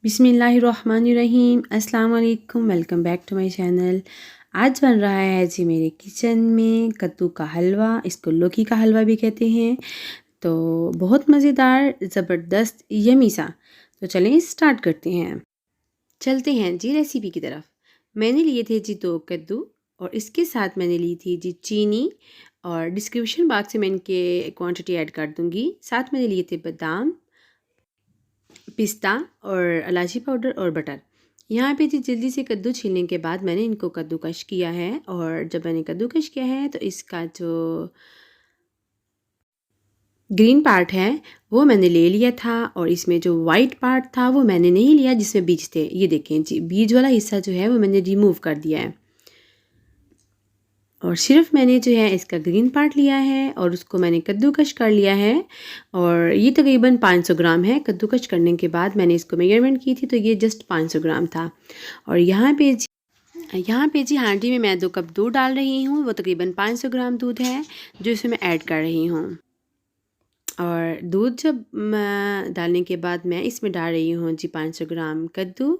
बिस्मिल्लाहिर्रहमानिर्रहीम। अस्सलाम वालेकुम। Welcome back to my channel. आज बन रहा है जी मेरे किचन में कद्दू का हलवा। इसको लौकी का हलवा भी कहते हैं। तो बहुत मज़ेदार, ज़बरदस्त, यमी सा। तो चलें स्टार्ट करते हैं। चलते हैं जी रेसिपी की तरफ। मैंने लिए थे जी 2 कद्दू और इसके साथ मैंने ली थी जी चीनी, और डिस्क्रिप्शन बॉक्स में मैं इनके क्वांटिटी ऐड कर दूँगी। साथ मैंने लिए थे बादाम, पिस्ता और इलायची पाउडर और बटर। यहाँ पे जी जल्दी से कद्दू छीलने के बाद मैंने इनको कद्दूकश किया है, और जब मैंने कद्दूकश किया है तो इसका जो ग्रीन पार्ट है वो मैंने ले लिया था, और इसमें जो वाइट पार्ट था वो मैंने नहीं लिया जिसमें बीज थे। ये देखें जी, बीज वाला हिस्सा जो है वो मैंने रिमूव कर दिया है, और सिर्फ मैंने जो है इसका ग्रीन पार्ट लिया है और उसको मैंने कद्दूकश कर लिया है। और ये तकरीबन 500 ग्राम है। कद्दूकश करने के बाद मैंने इसको मेजरमेंट की थी तो ये जस्ट 500 ग्राम था। और यहाँ पे जी हांडी में मैं 2 कप दूध डाल रही हूँ। वो तकरीबन 500 ग्राम दूध है जो इसमें मैं ऐड कर रही हूँ। और दूध जब डालने के बाद मैं इसमें डाल रही हूँ जी 500 ग्राम कद्दू,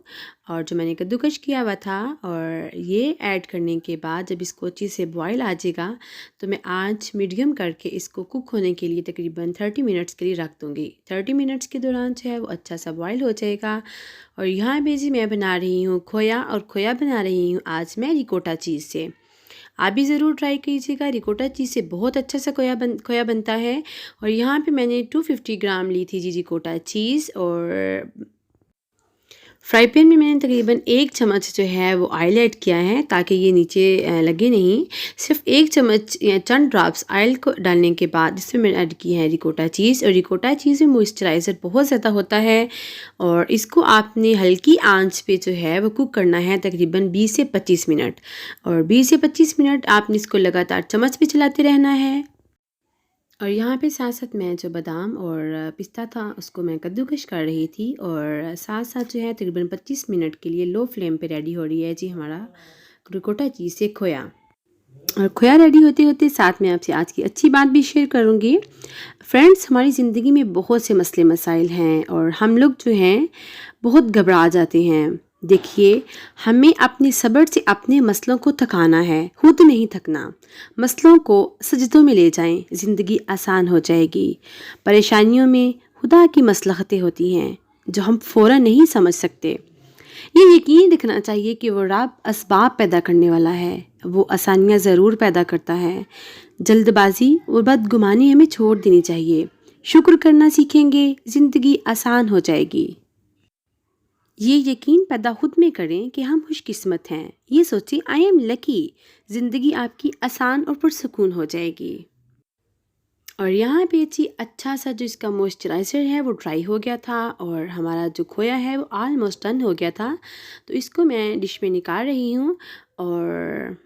और जो मैंने कद्दूकश किया हुआ था। और ये ऐड करने के बाद जब इसको अच्छे से बॉयल आ जाएगा तो मैं आंच मीडियम करके इसको कुक होने के लिए तकरीबन 30 मिनट्स के लिए रख दूँगी। 30 मिनट्स के दौरान जो है वो अच्छा सा बॉयल हो जाएगा। और यहाँ पे जी मैं बना रही हूँ खोया, और खोया बना रही हूँ आज मैं रिकोटा चीज़ से। आप भी ज़रूर ट्राई कीजिएगा। रिकोटा चीज़ से बहुत अच्छा सा खोया बनता है। और यहाँ पे मैंने 250 ग्राम ली थी जी रिकोटा चीज़, और फ्राई पैन में मैंने तकरीबन 1 चम्मच जो है वो ऑयल ऐड किया है ताकि ये नीचे लगे नहीं। सिर्फ 1 चम्मच या चंद ड्रॉप्स ऑयल को डालने के बाद इसमें मैंने ऐड की है रिकोटा चीज़। और रिकोटा चीज़ में मॉइस्चराइज़र बहुत ज़्यादा होता है, और इसको आपने हल्की आंच पे जो है वो कुक करना है तकरीबन 20 से 25 मिनट। और 20 से 25 मिनट आपने इसको लगातार चम्मच पे चलाते रहना है। और यहाँ पे साथ-साथ मैं जो बादाम और पिस्ता था उसको मैं कद्दूकश कर रही थी, और साथ-साथ जो है तकरीबन 25 मिनट के लिए लो फ्लेम पे रेडी हो रही है जी हमारा रिकोटा चीज़ से खोया। और खोया रेडी होते-होते साथ में आपसे आज की अच्छी बात भी शेयर करूँगी। फ्रेंड्स, हमारी ज़िंदगी में बहुत से मसले मसाइल हैं और हम लोग जो हैं बहुत घबरा जाते हैं। देखिए, हमें अपने सब्र से अपने मसलों को थकाना है, खुद नहीं थकना। मसलों को सजदों में ले जाएं, ज़िंदगी आसान हो जाएगी। परेशानियों में खुदा की मसलहतें होती हैं जो हम फ़ौरन नहीं समझ सकते। ये यकीन रखना चाहिए कि वो रब असबाब पैदा करने वाला है। वो आसानियाँ ज़रूर पैदा करता है। जल्दबाजी और बदगुमानी हमें छोड़ देनी चाहिए। शुक्र करना सीखेंगे, ज़िंदगी आसान हो जाएगी। ये यकीन पैदा खुद में करें कि हम खुशकिस्मत हैं। ये सोचें, आई एम लकी। ज़िंदगी आपकी आसान और पुरसुकून हो जाएगी। और यहाँ पे जी अच्छा सा जो इसका मॉइस्चराइज़र है वो ड्राई हो गया था, और हमारा जो खोया है वो ऑलमोस्ट डन हो गया था। तो इसको मैं डिश में निकाल रही हूँ, और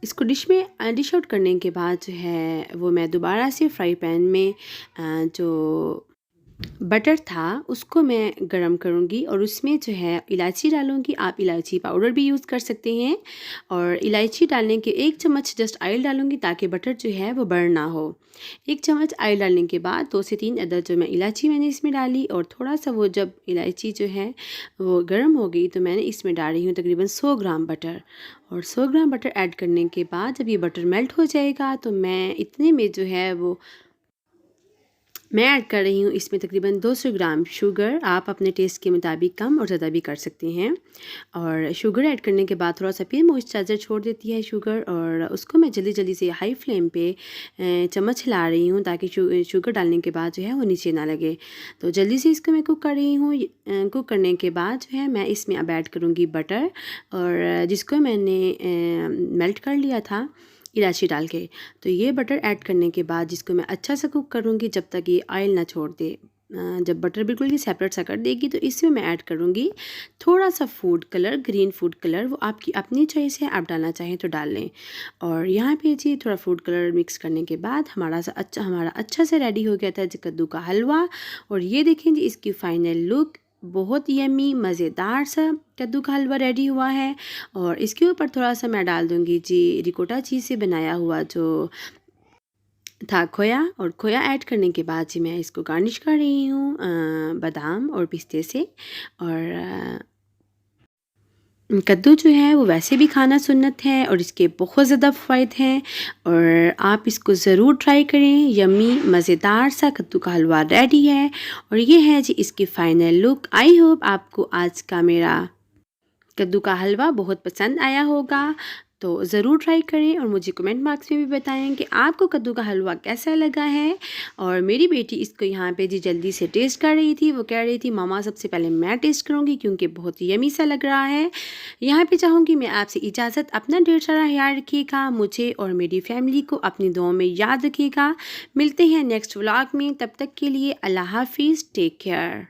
इसको डिश आउट करने के बाद जो है वो मैं दोबारा से फ्राई पैन में जो बटर था उसको मैं गरम करूँगी, और उसमें जो है इलायची डालूँगी। आप इलायची पाउडर भी यूज़ कर सकते हैं। और इलायची डालने के 1 चम्मच जस्ट ऑयल डालूँगी ताकि बटर जो है वो बर्न ना हो। 1 चम्मच ऑयल डालने के बाद 2 से 3 अदद जो मैं इलायची मैंने इसमें डाली, और थोड़ा सा वो जब इलायची जो है वो गर्म हो गई तो मैंने इसमें डाल रही हूँ तकरीबन 100 ग्राम बटर। और 100 ग्राम बटर ऐड करने के बाद जब ये बटर मेल्ट हो जाएगा तो मैं इतने में जो है वो मैं ऐड कर रही हूँ इसमें तकरीबन 200 ग्राम शुगर। आप अपने टेस्ट के मुताबिक कम और ज़्यादा भी कर सकते हैं। और शुगर ऐड करने के बाद थोड़ा सा फिर मॉइस्चराइज़र छोड़ देती है शुगर, और उसको मैं जल्दी जल्दी से हाई फ्लेम पे चम्मच हिला रही हूँ ताकि शुगर डालने के बाद जो है वो नीचे ना लगे। तो जल्दी से इसको मैं कुक कर रही हूँ। कुक करने के बाद जो है मैं इसमें अब ऐड करूँगी बटर, और जिसको मैंने मेल्ट कर लिया था इलायची डाल के। तो ये बटर ऐड करने के बाद जिसको मैं अच्छा सा कुक करूँगी जब तक ये ऑयल ना छोड़ दे। जब बटर बिल्कुल ही सेपरेट सा कर देगी तो इसमें मैं ऐड करूँगी थोड़ा सा food colour, green food colour. वो आपकी अपनी चॉइस है, आप डालना चाहें तो डाल लें। और यहाँ पे जी थोड़ा फूड कलर मिक्स करने के बाद हमारा अच्छा से रेडी हो गया था जी कद्दू का हलवा। और ये देखें जी इसकी फाइनल लुक, बहुत यम्मी मज़ेदार सा कद्दू का हलवा रेडी हुआ है। और इसके ऊपर थोड़ा सा मैं डाल दूँगी जी रिकोटा चीज़ से बनाया हुआ जो था खोया, और खोया ऐड करने के बाद जी मैं इसको गार्निश कर रही हूँ बादाम और पिस्ते से। और कद्दू जो है वो वैसे भी खाना सुन्नत है और इसके बहुत ज़्यादा फ़वाइद हैं, और आप इसको ज़रूर ट्राई करें। यम्मी मज़ेदार सा कद्दू का हलवा रेडी है, और ये है जी इसकी फ़ाइनल लुक। आई होप आपको आज का मेरा कद्दू का हलवा बहुत पसंद आया होगा। तो ज़रूर ट्राई करें और मुझे कमेंट बॉक्स में भी बताएं कि आपको कद्दू का हलवा कैसा लगा है। और मेरी बेटी इसको यहाँ पे जी जल्दी से टेस्ट कर रही थी। वो कह रही थी मम्मा सबसे पहले मैं टेस्ट करूँगी क्योंकि बहुत यमी सा लग रहा है। यहाँ पे चाहूँगी मैं आपसे इजाज़त, अपना ढेर सारा ख्याल रखिएगा, मुझे और मेरी फैमिली को अपनी दुआओं में याद रखिएगा। मिलते हैं नेक्स्ट व्लॉग में, तब तक के लिए अल्लाह हाफिज़, टेक केयर।